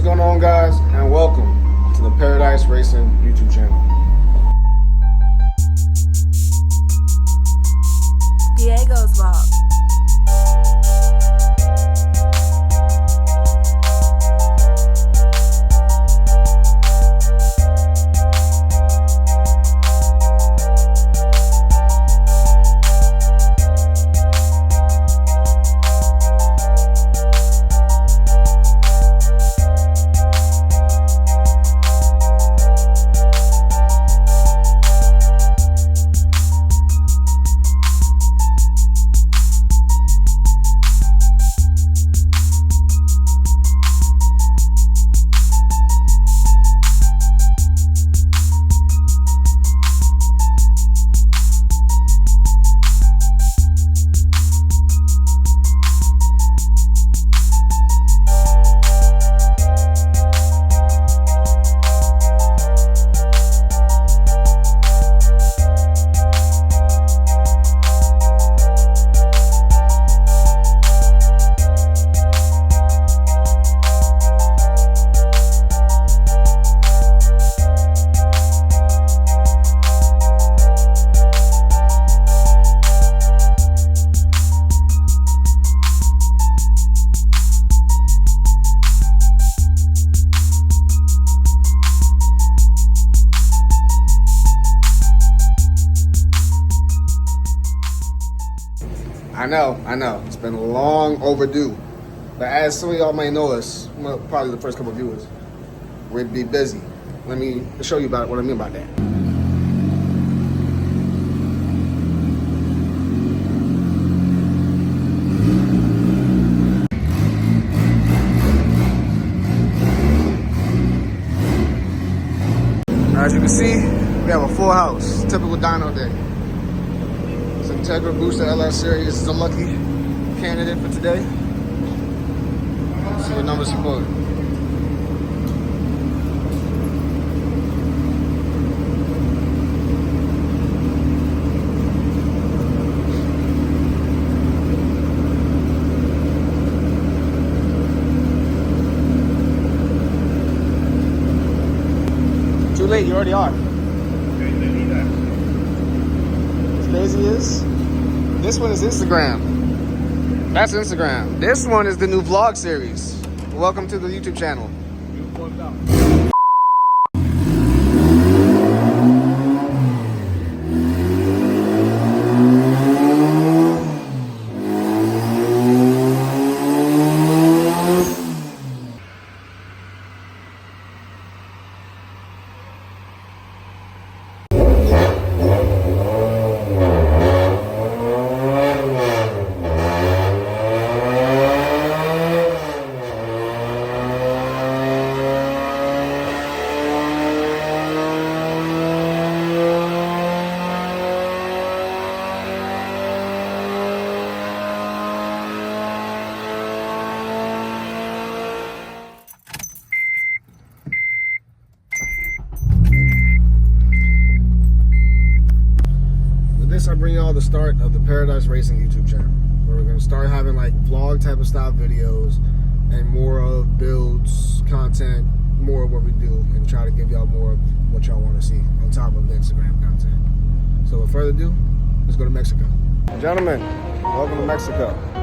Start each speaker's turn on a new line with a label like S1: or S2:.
S1: going on, guys, and welcome to the Paradise Racing YouTube channel.
S2: Diego's Vlog.
S1: I know. It's been long overdue. But as some of y'all may know us, well, probably the first couple of viewers, we'd be busy. Let me show you about what I mean by that. As you can see, we have a full house, typical dyno day. Integra Booster LS Series is a lucky candidate for today. Let's see what numbers he put. Too late, you already are. Lazy is. This one is Instagram. That's Instagram. This one is the new vlog series. Welcome to the YouTube channel. I bring y'all the start of the Paradise Racing YouTube channel, where we're going to start having like vlog type of style videos and more of builds, content, more of what we do, and try to give y'all more of what y'all want to see on top of the Instagram content. So without further ado, let's go to Mexico. Gentlemen, welcome to Mexico.